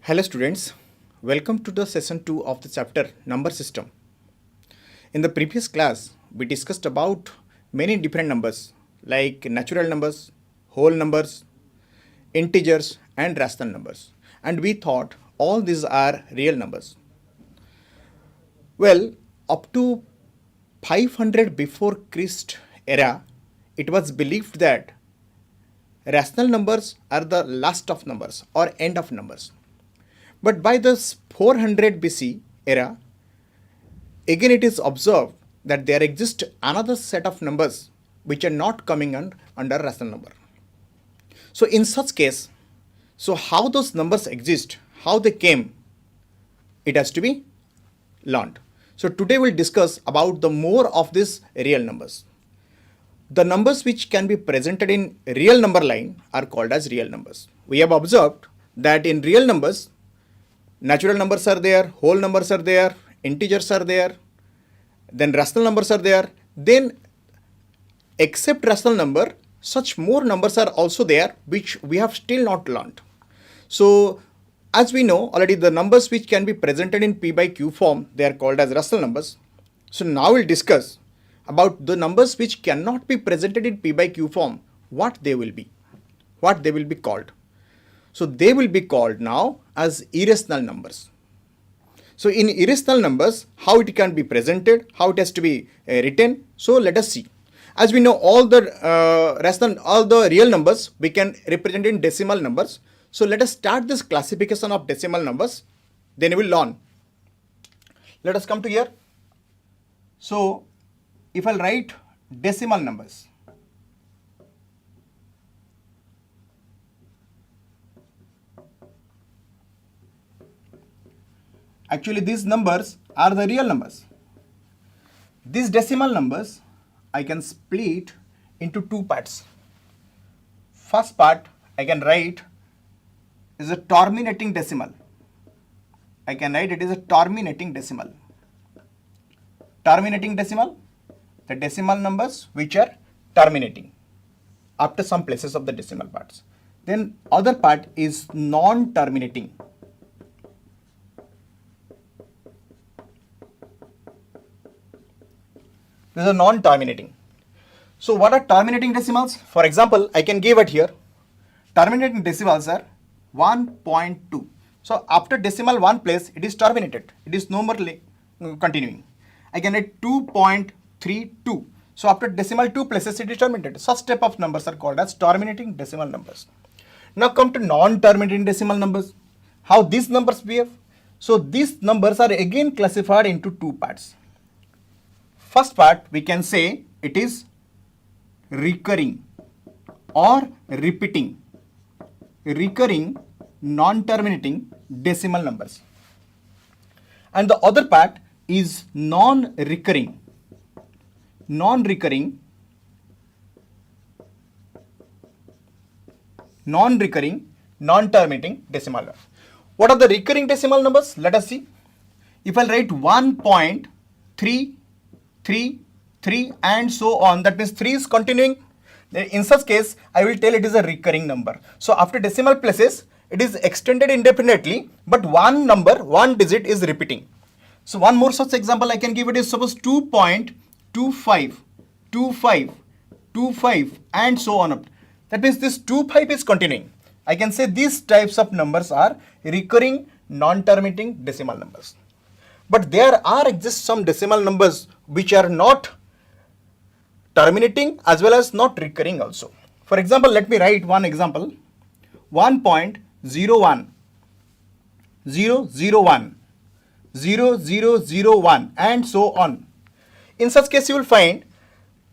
Hello students, welcome to the session 2 of the chapter number system. In the previous class, we discussed about many different numbers like natural numbers, whole numbers, integers and rational numbers, and we thought all these are real numbers. Well, up to 500 before Christ era, it was believed that rational numbers are the last of numbers or end of numbers. But by this 400 BC era, again it is observed that there exists another set of numbers which are not coming under rational number. So in such case, so how those numbers exist, how they came, it has to be learned. So today we'll discuss about the more of these real numbers. The numbers which can be presented in real number line are called as real numbers. We have observed that in real numbers, natural numbers are there, whole numbers are there, integers are there, then rational numbers are there. Then except rational number, such more numbers are also there which we have still not learned. So as we know already, the numbers which can be presented in P by Q form, they are called as rational numbers. So now we'll discuss about the numbers which cannot be presented in P by Q form, what they will be called. So they will be called now as irrational numbers. So in irrational numbers, how it can be presented, how it has to be written. So let us see. As we know, all the real numbers we can represent in decimal numbers. So let us start this classification of decimal numbers. Then we will learn. Let us come to here. So if I'll write decimal numbers, actually these numbers are the real numbers. These decimal numbers I can split into two parts. First part I can write is a terminating decimal. I can write it is a terminating decimal. Terminating decimal, the decimal numbers which are terminating after some places of the decimal parts. Then other part is non-terminating. These are non-terminating. So what are terminating decimals? For example, I can give it here. Terminating decimals are 1.2. So after decimal one place, it is terminated. It is no more continuing. I can write 2.32. So after decimal two places, it is terminated. Such type of numbers are called as terminating decimal numbers. Now come to non-terminating decimal numbers. How these numbers behave? So these numbers are again classified into two parts. First part, we can say it is recurring or repeating, recurring non-terminating decimal numbers. And the other part is non-recurring, non-terminating decimal numbers. What are the recurring decimal numbers? Let us see. If I write 1.333 and so on, that means 3 is continuing. In such case, I will tell it is a recurring number. So after decimal places, it is extended indefinitely, but one number, one digit is repeating. So one more such example I can give it is suppose 2.25 and so on. That means this 25 is continuing. I can say these types of numbers are recurring non-terminating decimal numbers. But there exist some decimal numbers which are not terminating as well as not recurring also. For example, let me write one example. 1.01, 0001 and so on. In such case, you will find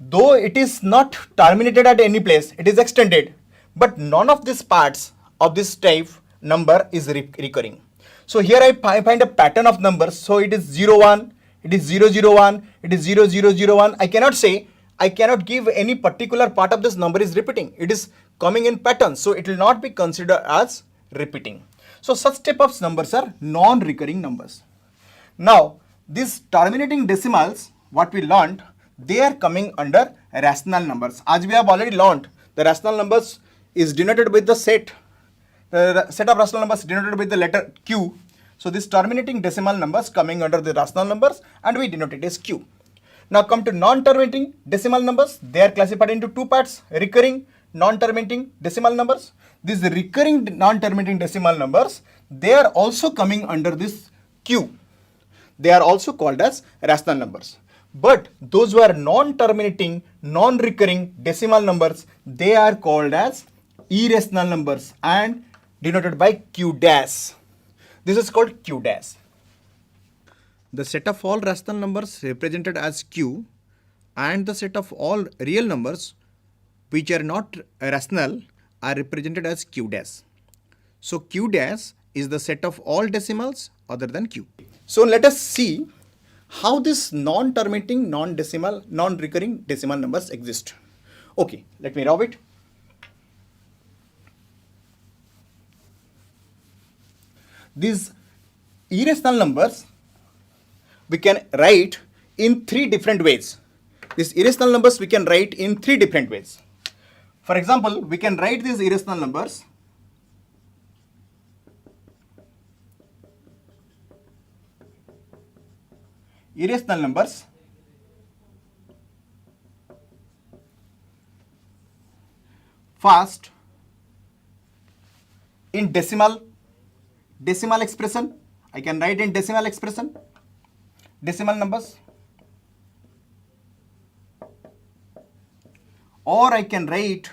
though it is not terminated at any place, it is extended, but none of these parts of this type number is recurring. So here I find a pattern of numbers. So it is 01, it is 001, it is 0001. I cannot give any particular part of this number is repeating. It is coming in patterns. So it will not be considered as repeating. So such type of numbers are non-recurring numbers. Now these terminating decimals, what we learned, they are coming under rational numbers. As we have already learned, the rational numbers is denoted with the set The set of rational numbers denoted with the letter Q. So this terminating decimal numbers coming under the rational numbers, and we denote it as Q. Now come to non-terminating decimal numbers. They are classified into two parts: recurring, non-terminating decimal numbers. These recurring non-terminating decimal numbers, they are also coming under this Q. They are also called as rational numbers. But those who are non-terminating, non-recurring decimal numbers, they are called as irrational numbers and denoted by Q dash. This is called Q dash. The set of all rational numbers represented as Q and the set of all real numbers which are not rational are represented as Q dash. So Q dash is the set of all decimals other than Q. So let us see how this non-terminating, non-decimal, non-recurring decimal numbers exist. Okay, let me rub it. These irrational numbers we can write in three different ways. These irrational numbers we can write in three different ways. For example, we can write these irrational numbers first in decimal expression. I can write in decimal expression, decimal numbers, or I can write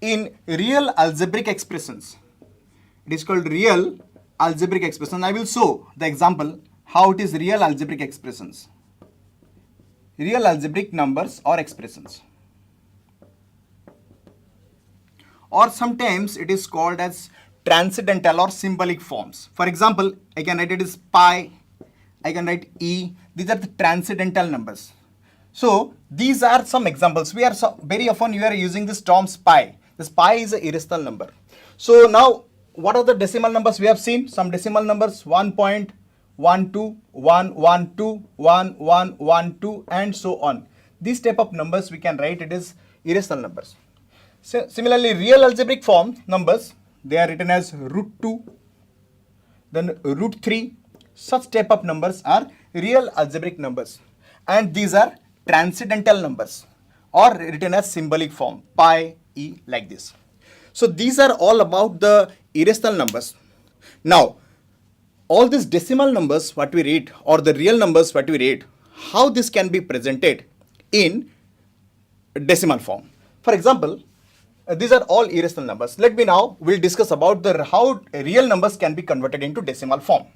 in real algebraic expressions. It is called real algebraic expression. I will show the example how it is real algebraic expressions, real algebraic numbers or expressions. Or sometimes it is called as transcendental or symbolic forms. For example, I can write it as pi, I can write e. These are the transcendental numbers. So these are some examples. We are very often you are using this terms pi. This pi is an irrational number. So now what are the decimal numbers we have seen? Some decimal numbers 1.12, 112, 1112 and so on. These type of numbers we can write it as irrational numbers. So similarly, real algebraic form numbers, they are written as √2, then √3. Such type of numbers are real algebraic numbers, and these are transcendental numbers or written as symbolic form pi, e, like this. So these are all about the irrational numbers. Now all these decimal numbers what we read or the real numbers what we read, how this can be presented in decimal form. For example, these are all irrational numbers. Let me now we'll discuss about how real numbers can be converted into decimal form.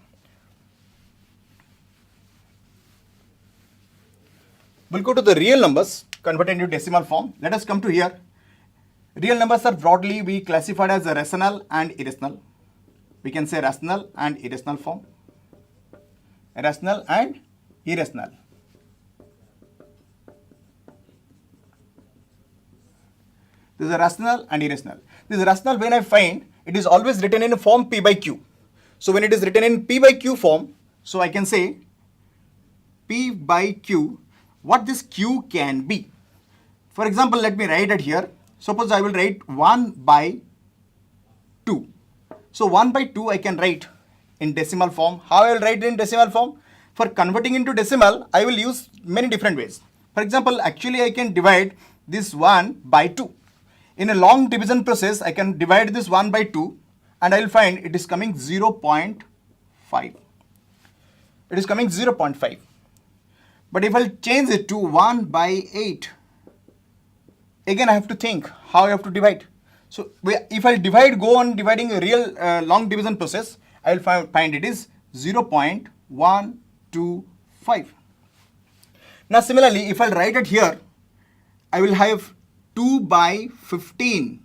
We'll go to the real numbers converted into decimal form. Let us come to here. Real numbers are broadly we classified as a rational and irrational. We can say rational and irrational form. Rational and irrational. This is a rational and irrational. This is rational when I find it is always written in a form P by Q. So when it is written in P by Q form, so I can say P by Q, what this Q can be. For example, let me write it here. Suppose I will write 1 by 2. So 1 by 2 I can write in decimal form. How I will write it in decimal form? For converting into decimal, I will use many different ways. For example, actually I can divide this 1 by 2. In a long division process, I can divide this 1 by 2 and I will find it is coming 0.5. It is coming 0.5. But if I change it to 1 by 8, again I have to think how I have to divide. So if I divide, go on dividing a real long division process, I will find it is 0.125. Now similarly, if I write it here, I will have 2 by 15.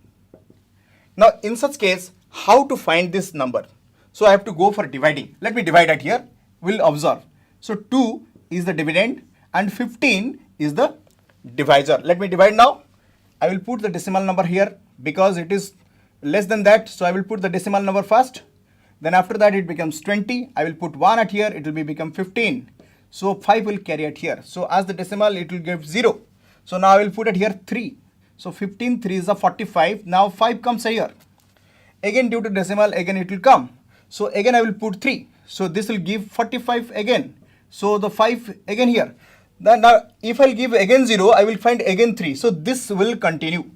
Now in such case, how to find this number? So I have to go for dividing. Let me divide it here. We'll observe. So 2 is the dividend and 15 is the divisor. Let me divide now. I will put the decimal number here because it is less than that. So I will put the decimal number first. Then after that it becomes 20. I will put 1 at here. It will become 15. So 5 will carry it here. So as the decimal it will give 0. So now I will put it here 3. So 15, 3 is a 45. Now 5 comes here. Again due to decimal, again it will come. So again I will put 3. So this will give 45 again. So the 5 again here. Then now if I'll give again 0, I will find again 3. So this will continue.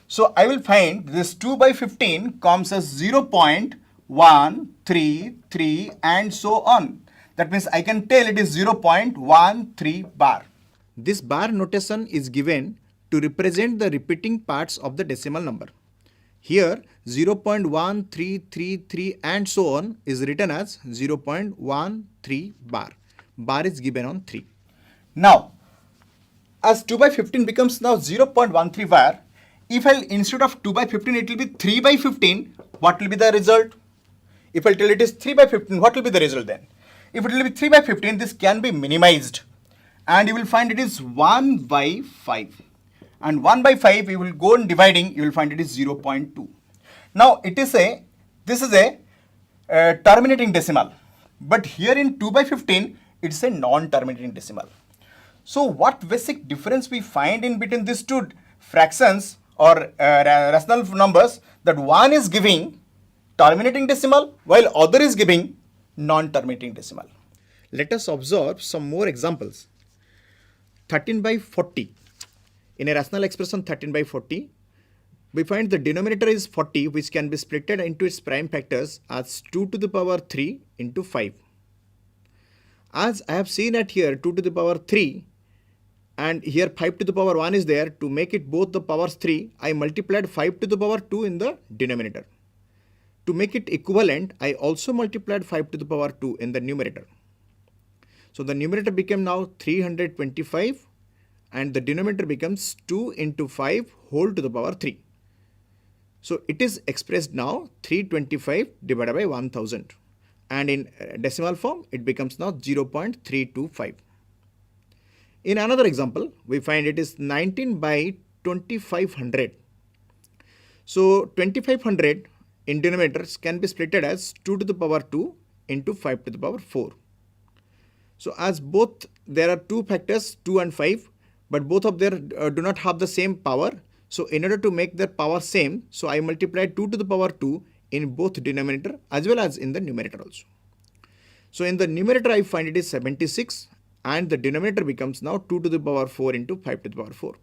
So I will find this 2 by 15 comes as 0.133 and so on. That means I can tell it is 0.13 bar. This bar notation is given to represent the repeating parts of the decimal number. Here 0.1333 and so on is written as 0.13 bar. Bar is given on 3. Now, as 2 by 15 becomes now 0.13 bar, if I'll instead of 2 by 15 it will be 3 by 15, what will be the result? If I'll tell it is 3 by 15, what will be the result then? If it will be 3 by 15, this can be minimized and you will find it is 1 by 5. And 1 by 5 you will go on dividing, you will find it is 0.2. Now this is a terminating decimal, but here in 2 by 15 it's a non-terminating decimal. So what basic difference we find in between these two fractions or rational numbers, that one is giving terminating decimal while other is giving non-terminating decimal. Let us observe some more examples. 13 by 40. In a rational expression 13 by 40, we find the denominator is 40, which can be split into its prime factors as 2 to the power 3 into 5. As I have seen at here 2 to the power 3 and here 5 to the power 1 is there, to make it both the powers 3, I multiplied 5 to the power 2 in the denominator. To make it equivalent, I also multiplied 5 to the power 2 in the numerator. So the numerator became now 325 and the denominator becomes 2 into 5 whole to the power 3. So it is expressed now 325 divided by 1000 and in decimal form it becomes now 0.325. In another example, we find it is 19 by 2500. So 2500 in denominators can be splitted as 2 to the power 2 into 5 to the power 4. So as both there are two factors 2 and 5, but both of them do not have the same power. So in order to make their power same, so I multiplied 2 to the power 2 in both denominator as well as in the numerator also. So in the numerator I find it is 76 and the denominator becomes now 2 to the power 4 into 5 to the power 4.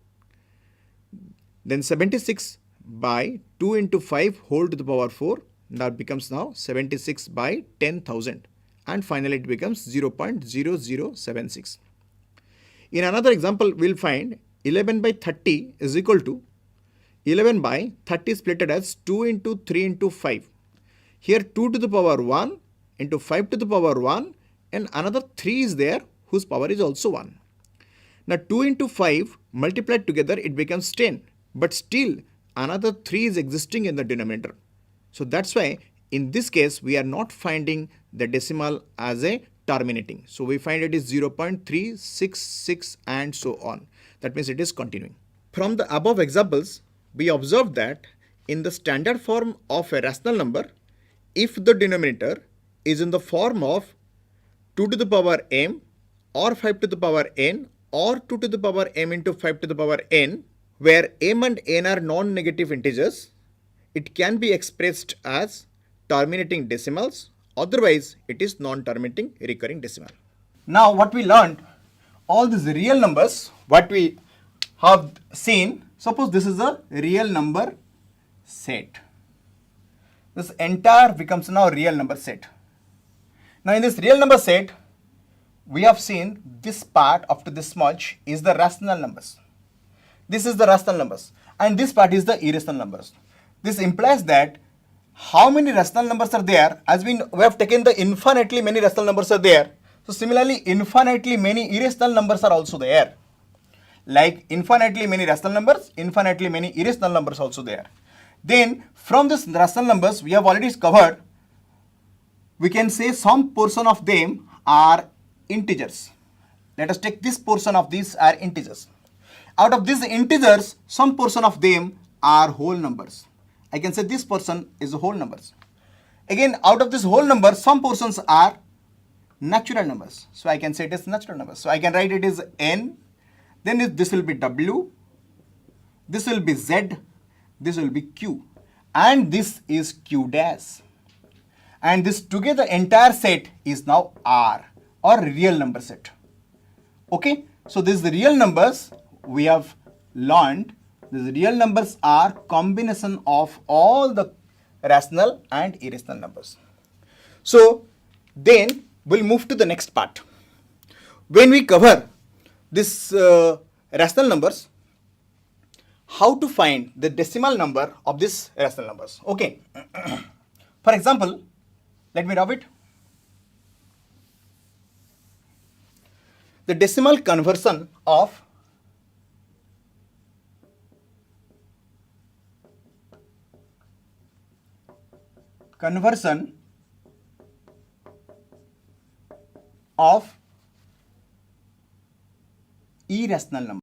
Then 76 by 2 into 5 whole to the power 4, that becomes now 76 by 10,000 and finally it becomes 0.0076. In another example, we'll find 11 by 30 is equal to 11 by 30 splitted as 2 into 3 into 5. Here 2 to the power 1 into 5 to the power 1 and another 3 is there whose power is also 1. Now 2 into 5 multiplied together it becomes 10, but still another 3 is existing in the denominator. So that's why in this case we are not finding the decimal as a terminating. So we find it is 0.366 and so on. That means it is continuing. From the above examples, we observe that in the standard form of a rational number, if the denominator is in the form of 2 to the power m or 5 to the power n or 2 to the power m into 5 to the power n, where m and n are non-negative integers, it can be expressed as terminating decimals. Otherwise, it is non-terminating recurring decimal. Now, what we learned, all these real numbers, what we have seen, suppose this is a real number set. This entire becomes now real number set. Now, in this real number set, we have seen this part up to this much is the rational numbers. This is the rational numbers and this part is the irrational numbers. This implies that how many rational numbers are there, as we have taken the infinitely many rational numbers are there. So similarly, infinitely many irrational numbers are also there. Like infinitely many rational numbers, infinitely many irrational numbers also there. Then from this rational numbers we have already covered, we can say some portion of them are integers. Let us take this portion of these are integers. Out of these integers, some portion of them are whole numbers. I can say this portion is whole numbers. Again, out of this whole number, some portions are natural numbers. So I can say it is natural numbers. So I can write it as n, then this will be w, this will be z, this will be q. and this is Q dash, and this together entire set is now R, or real number set. Okay, so these real numbers we have learned. These real numbers are combination of all the rational and irrational numbers. So then we'll move to the next part. When we cover this rational numbers, how to find the decimal number of these rational numbers. Okay. For example, let me rub it. The decimal conversion of irrational number.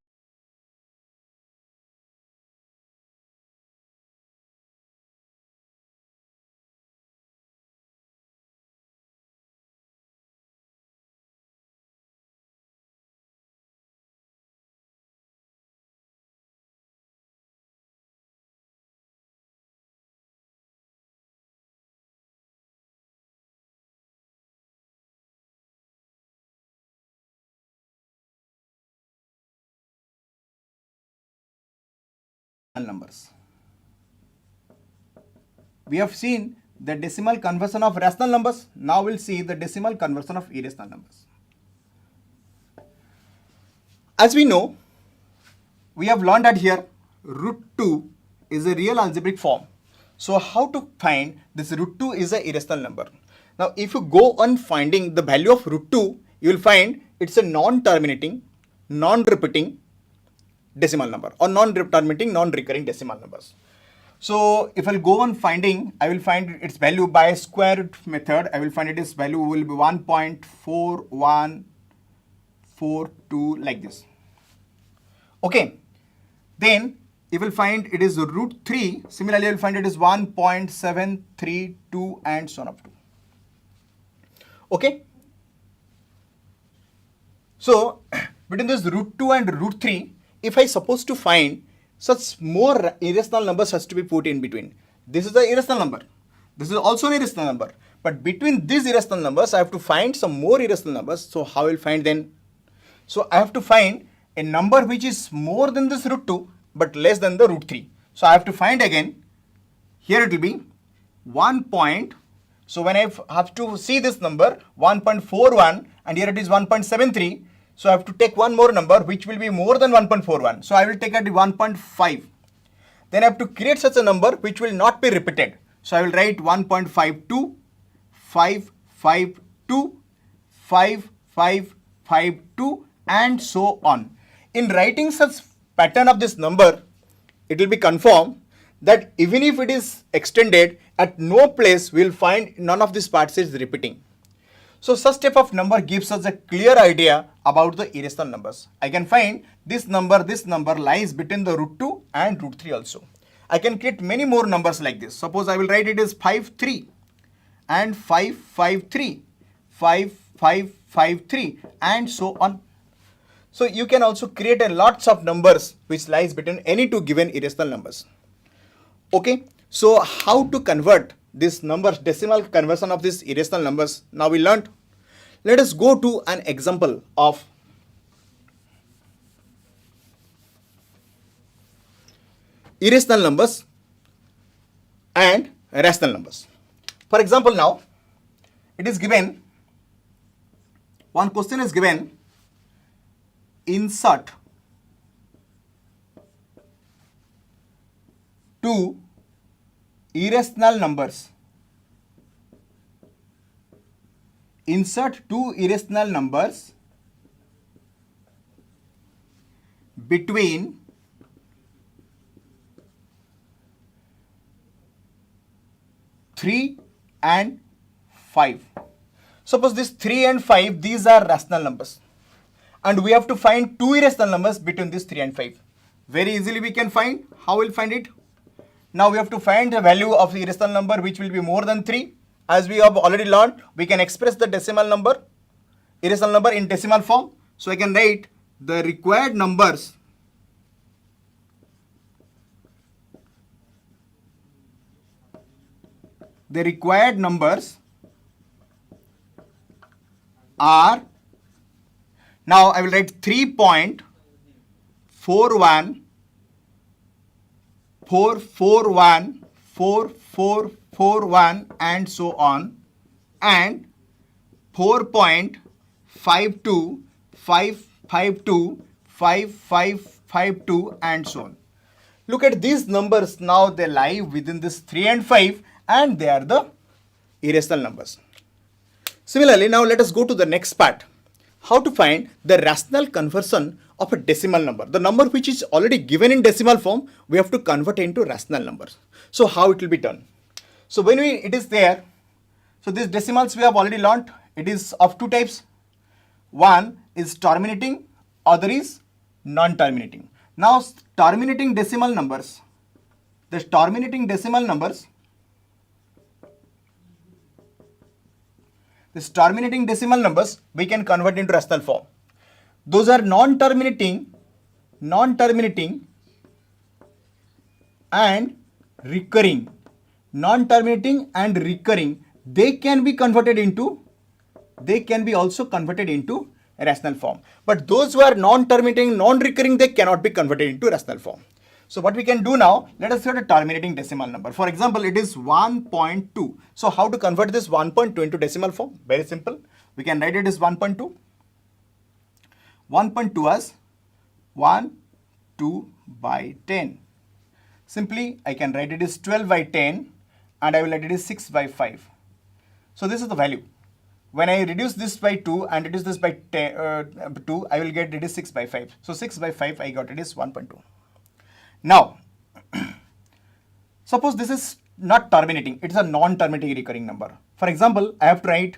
Numbers. We have seen the decimal conversion of rational numbers. Now we'll see the decimal conversion of irrational numbers. As we know, we have learned that here root 2 is a real algebraic form. So how to find this root 2 is an irrational number. Now if you go on finding the value of root 2, you will find it's a non-terminating, non-repeating decimal number, or non-terminating, non-recurring decimal numbers. So if I'll go on finding, I will find its value by square root method. I will find its value will be 1.4142 like this. Okay. Then you will find it is root 3. Similarly, you will find it is 1.732 and so on up to. Okay. So between this root 2 and root 3, if I suppose to find such more irrational numbers has to be put in between. This is the irrational number. This is also an irrational number. But between these irrational numbers, I have to find some more irrational numbers. So how I will find then? So I have to find a number which is more than this root 2 but less than the root 3. So I have to find again. Here it will be 1 point. So when I have to see this number 1.41 and here it is 1.73. So I have to take one more number which will be more than 1.41. So I will take at 1.5. Then I have to create such a number which will not be repeated. So I will write 1.52, 552, 5552 and so on. In writing such pattern of this number, it will be confirmed that even if it is extended, at no place we will find none of these parts is repeating. So such type of number gives us a clear idea about the irrational numbers. I can find this number lies between the root 2 and root 3 also. I can create many more numbers like this. Suppose I will write it as 53 and 553, 5553 and so on. So you can also create a lots of numbers which lies between any two given irrational numbers. Okay, so how to convert these numbers, decimal conversion of these irrational numbers, now we learned. Let us go to an example of irrational numbers and rational numbers. For example, now it is given, one question is given, insert two irrational numbers. Insert two irrational numbers between 3 and 5. Suppose this 3 and 5, these are rational numbers. And we have to find two irrational numbers between this 3 and 5. Very easily we can find. How we'll find it? Now we have to find the value of the irrational number which will be more than 3. As we have already learned, we can express the decimal number, irrational number in decimal form. So I can write the required numbers the required numbers are, now I will write 3.41, 441, 4441 and so on, and 4.52, 552, 5552 and so on. Look at these numbers, now they lie within this 3 and 5 and they are the irrational numbers. Similarly, now let us go to the next part. How to find the rational conversion of a decimal number. The number which is already given in decimal form, we have to convert into rational numbers. So how it will be done? So when it is there, so these decimals we have already learnt. It is of two types. One is terminating, other is non-terminating. Now terminating decimal numbers, the terminating decimal numbers, this terminating decimal numbers we can convert into rational form. Those are non-terminating and recurring. Non-terminating and recurring, they can be also converted into rational form. But those who are non-terminating, non-recurring, they cannot be converted into rational form. So what we can do now, let us get a terminating decimal number. For example, it is 1.2. So how to convert this 1.2 into decimal form? Very simple. We can write it as 1.2. 1.2 as 1, 2 by 10. Simply, I can write it as 12 by 10 and I will write it as 6 by 5. So this is the value. When I reduce this by 2 and reduce this by 2, I will get it is 6 by 5. So 6 by 5, I got it is 1.2. Now, suppose this is not terminating, it is a non-terminating recurring number. For example, I have to write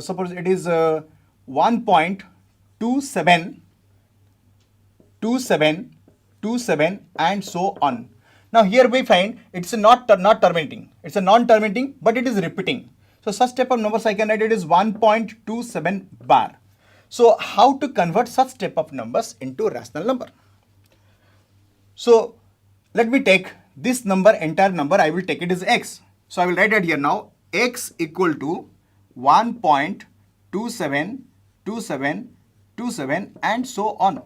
suppose it is 1.27 and so on. Now here we find it's not terminating, it's a non-terminating, but it is repeating. So such type of numbers I can write it is 1.27 bar. So how to convert such type of numbers into rational number? So let me take this number, entire number, I will take it as x. So I will write it here now, x equal to 1.272727 and so on.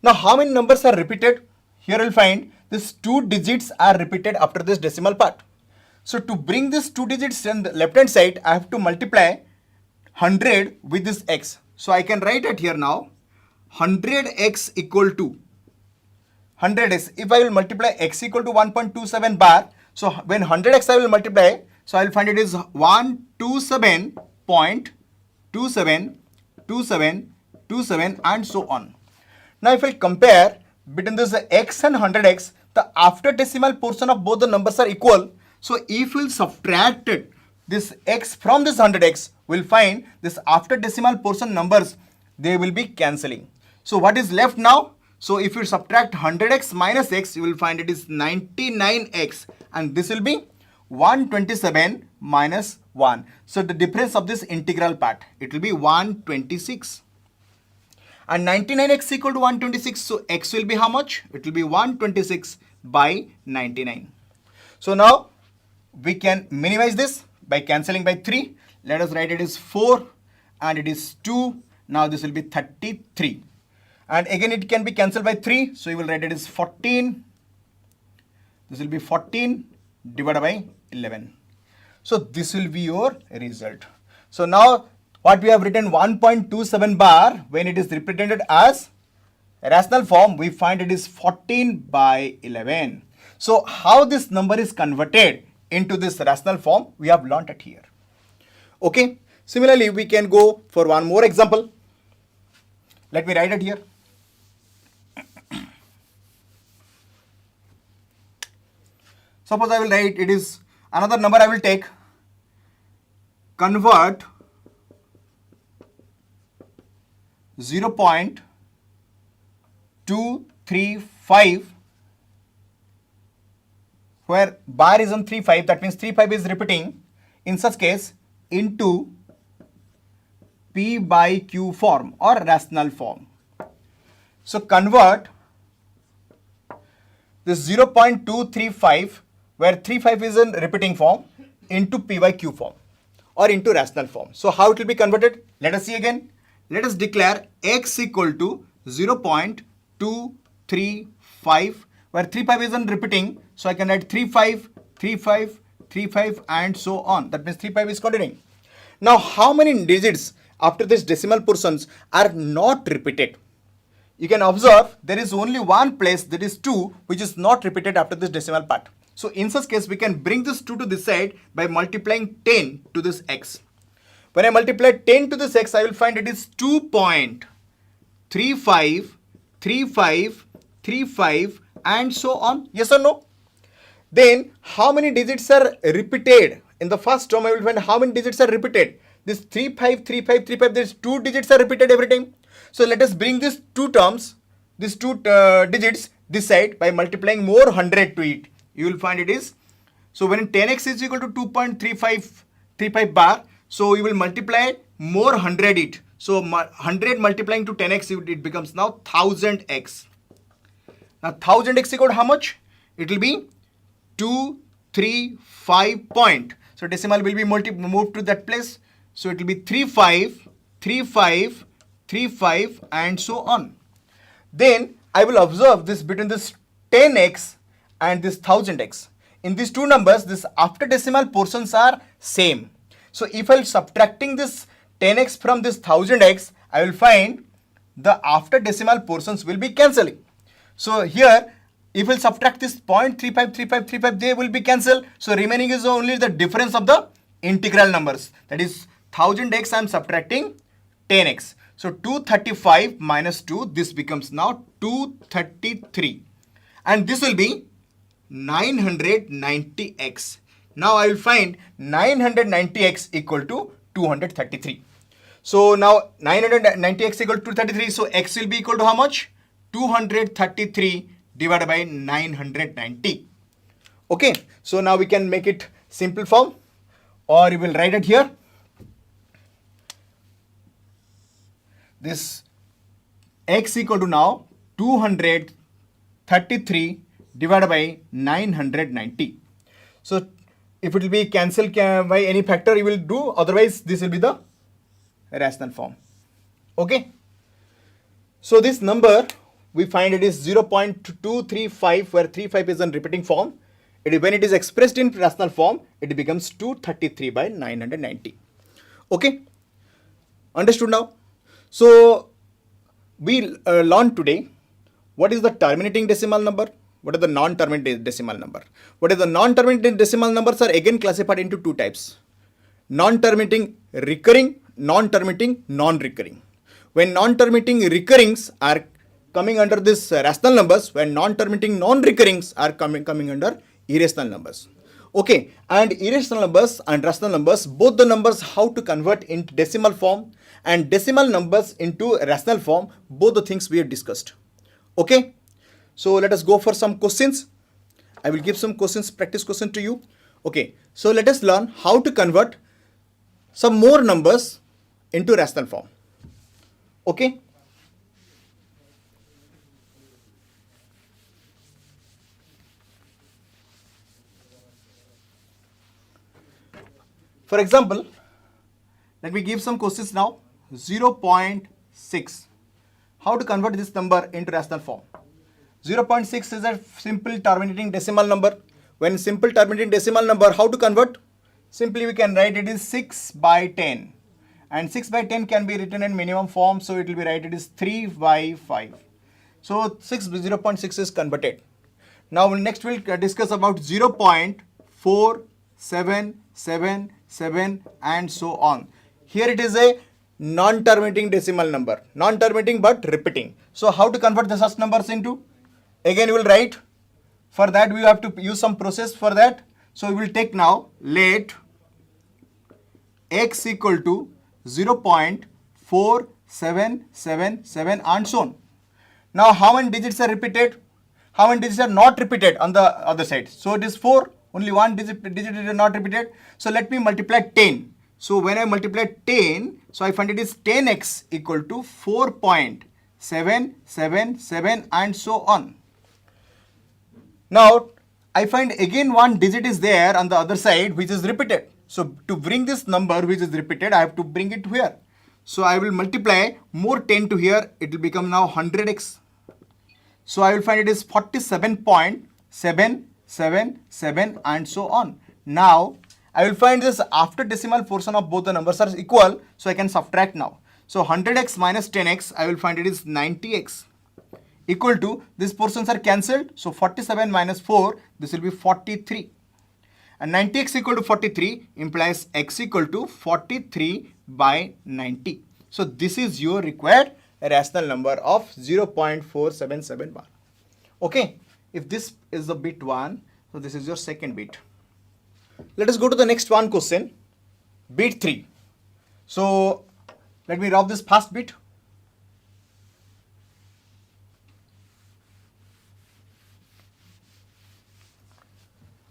Now how many numbers are repeated? Here you will find these 2 digits are repeated after this decimal part. So to bring this 2 digits on the left hand side, I have to multiply 100 with this x. So I can write it here now, 100x equal to 100x. If I will multiply x equal to 1.27 bar, so when 100x I will multiply, so I will find it is 127.272727 and so on. Now if I compare between this x and 100x, the after decimal portion of both the numbers are equal. So if we will subtract this x from this 100x, we will find this after decimal portion numbers, they will be cancelling. So what is left now? So if you subtract 100x minus x, you will find it is 99x and this will be 127 minus 1. So the difference of this integral part, it will be 126. And 99x equal to 126, so x will be how much? It will be 126 by 99. So now we can minimize this by cancelling by 3. Let us write it is 4 and it is 2. Now this will be 33. And again it can be cancelled by 3. So you will write it is 14. This will be 14 divided by 11. So this will be your result. So now what we have written 1.27 bar, when it is represented as a rational form, we find it is 14 by 11. So how this number is converted into this rational form, we have learnt it here. Okay. Similarly, we can go for one more example. Let me write it here. Suppose I will write it is another number I will take. Convert 0.235, where bar is on 35, that means 35 is repeating, in such case into P by Q form or rational form. So convert this 0.235 where 3 5 is in repeating form into p by q form or into rational form. So how it will be converted? Let us see again. Let us declare x equal to 0.235, where 3 5 is in repeating. So I can write 3 5, 3 5, 3 5 and so on. That means 3 5 is continuing. Now how many digits after this decimal portions are not repeated? You can observe there is only one place, that is 2, which is not repeated after this decimal part. So in such case, we can bring this 2 to this side by multiplying 10 to this x. When I multiply 10 to this x, I will find it is 2.353535 and so on. Yes or no? Then how many digits are repeated? In the first term, I will find how many digits are repeated. This 353535, there's 2 digits are repeated every time. So let us bring these two terms, these two digits this side by multiplying more 100 to it. You will find it is, so when 10x is equal to 2.3535 bar, so you will multiply more 100 it. So 100 multiplying to 10x, it becomes now 1000x. Now 1000x equal to how much? It will be 235 point. So decimal will be moved to that place. So it will be 35, 35, 35 and so on. Then I will observe this between this 10x and this 1000x. In these two numbers, this after decimal portions are same. So if I am subtracting this 10x from this 1000x, I will find the after decimal portions will be cancelling. So here, if I subtract this 0.353535, they will be cancelled. So remaining is only the difference of the integral numbers. That is 1000x, I am subtracting 10x. So 235 minus 2, this becomes now 233. And this will be 990x. Now I will find 990x equal to 233. So now 990x equal to 233. So x will be equal to how much? 233 divided by 990. Okay. So now we can make it simple form, or you will write it here. This x equal to now 233 divided by 990. So if it will be cancelled by any factor, you will do, otherwise this will be the rational form. Okay. So this number, we find it is 0.235, where 35 is in repeating form. When it is expressed in rational form, it becomes 233 by 990. Okay. Understood now? So we learned today what is the terminating decimal number, what is the non-terminating decimal number. What is the non-terminating decimal numbers are again classified into two types: non-terminating recurring, non-terminating non-recurring. When non-terminating recurrings are coming under this rational numbers, when non-terminating non-recurrings are coming under irrational numbers. Okay, and irrational numbers and rational numbers, both the numbers how to convert into decimal form and decimal numbers into rational form, both the things we have discussed. Okay, so let us go for some questions. I will give some questions, practice question to you. Okay, so let us learn how to convert some more numbers into rational form. Okay. For example, let me give some questions now. 0.6. How to convert this number into rational form? 0.6 is a simple terminating decimal number. When simple terminating decimal number, how to convert? Simply we can write it is 6 by 10. And 6 by 10 can be written in minimum form. So it will be write it is 3 by 5. So 0.6 is converted. Now next we'll discuss about 0.4777 and so on. Here it is a non-terminating decimal number. Non-terminating but repeating. So how to convert the such numbers into? Again you will write. For that we have to use some process for that. So we will take now, let x equal to 0.4777 and so on. Now how many digits are repeated? How many digits are not repeated on the other side? So it is 4. Only one digit is not repeated. So let me multiply 10. So when I multiply 10, so I find it is 10x equal to 4.777 and so on. Now I find again one digit is there on the other side which is repeated. So to bring this number which is repeated, I have to bring it here. So I will multiply more 10 to here. It will become now 100x. So I will find it is 47.777 and so on. Now I will find this after decimal portion of both the numbers are equal. So I can subtract now. So 100x minus 10x, I will find it is 90x. Equal to, these portions are cancelled. So 47 minus 4, this will be 43. And 90x equal to 43 implies x equal to 43 by 90. So this is your required rational number of 0.4771. Okay, if this is the bit 1, so this is your second bit. Let us go to the next one question, bit 3. So let me rub this first bit.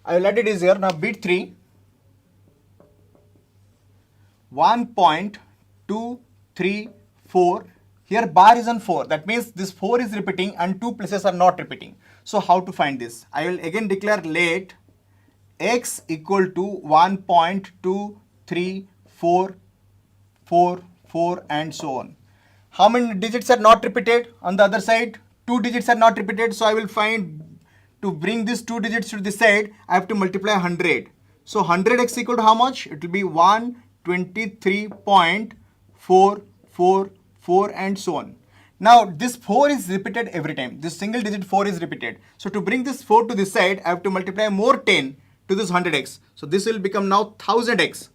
I will let it is here. Now bit 3, 1.234. Here bar is on 4. That means this 4 is repeating and 2 places are not repeating. So how to find this? I will again declare let x equal to 1.23444 and so on. How many digits are not repeated? On the other side, 2 digits are not repeated. So I will find, to bring these 2 digits to this side, I have to multiply 100. So 100x equal to how much? It will be 123.444 and so on. Now this 4 is repeated every time. This single digit 4 is repeated. So to bring this 4 to this side, I have to multiply more 10 to this 100x. So this will become now 1000x.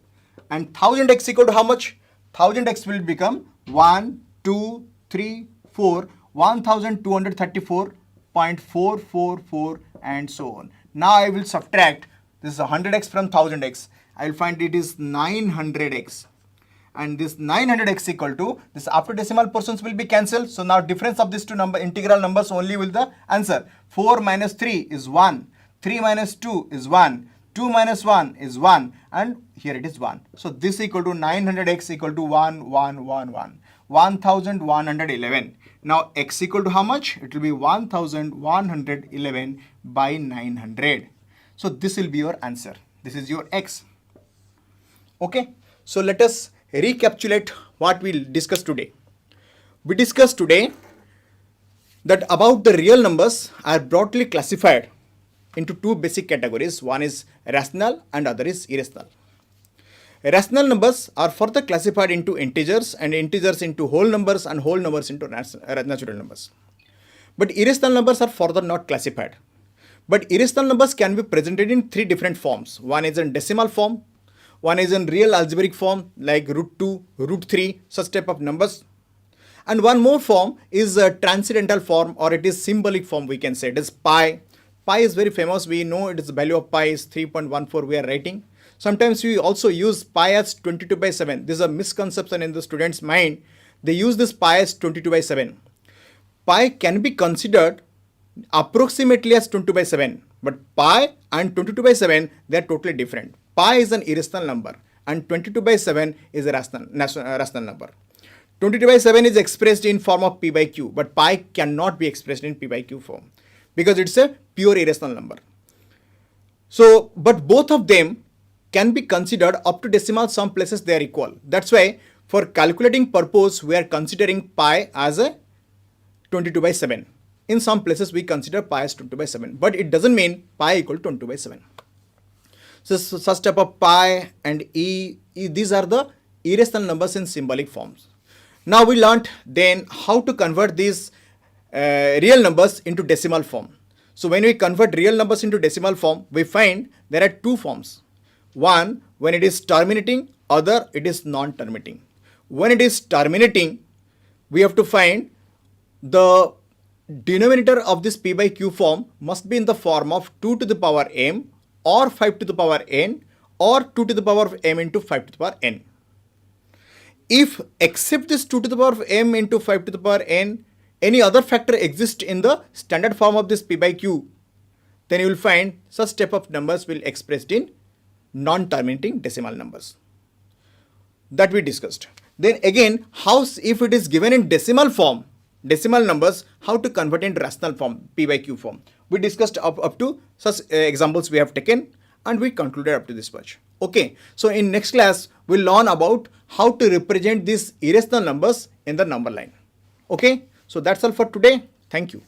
And 1000x equal to how much? 1000x will become 1234 and so on. Now I will subtract this 100x from 1000x. I will find it is 900x. And this 900x equal to, this after decimal portions will be cancelled. So now difference of these two integral numbers only will the answer. 4 minus 3 is 1. 3 minus 2 is 1. 2 minus 1 is 1. And here it is 1. So this equal to 900x equal to 1111. Now x equal to how much? It will be 1111 by 900. So this will be your answer. This is your x. Okay. So let us recapitulate what we discussed today. We discussed today that about the real numbers are broadly classified into two basic categories. One is rational and other is irrational. Rational numbers are further classified into integers and integers into whole numbers and whole numbers into natural numbers. But irrational numbers are further not classified. But irrational numbers can be presented in three different forms. One is in decimal form, one is in real algebraic form like root 2, root 3, such type of numbers. And one more form is a transcendental form, or it is symbolic form, we can say. It is pi. Pi is very famous. We know it is the value of pi is 3.14 we are writing. Sometimes we also use pi as 22 by 7. This is a misconception in the student's mind. They use this pi as 22 by 7. Pi can be considered approximately as 22 by 7. But pi and 22 by 7, they are totally different. Pi is an irrational number and 22 by 7 is a rational number. 22 by 7 is expressed in form of p by q, but pi cannot be expressed in p by q form because it's a pure irrational number. So, but both of them can be considered up to decimal. Some places they are equal. That's why for calculating purpose, we are considering pi as a 22 by 7. In some places we consider pi as 22 by 7, but it doesn't mean pi equal to 22 by 7. So such type of pi and these are the irrational numbers in symbolic forms. Now we learnt then how to convert these real numbers into decimal form. So when we convert real numbers into decimal form, we find there are two forms. One, when it is terminating, other it is non-terminating. When it is terminating, we have to find the denominator of this p by q form must be in the form of 2 to the power m or 5 to the power n or 2 to the power of m into 5 to the power n. If except this 2 to the power of m into 5 to the power n, any other factor exists in the standard form of this p by q, then you will find such type of numbers will expressed in non-terminating decimal numbers. That we discussed. Then again, how if it is given in decimal form, decimal numbers, how to convert into rational form, p by q form. We discussed up to such examples we have taken, and we concluded up to this much. Okay, so in next class we'll learn about how to represent these irrational numbers in the number line. Okay, so that's all for today. Thank you.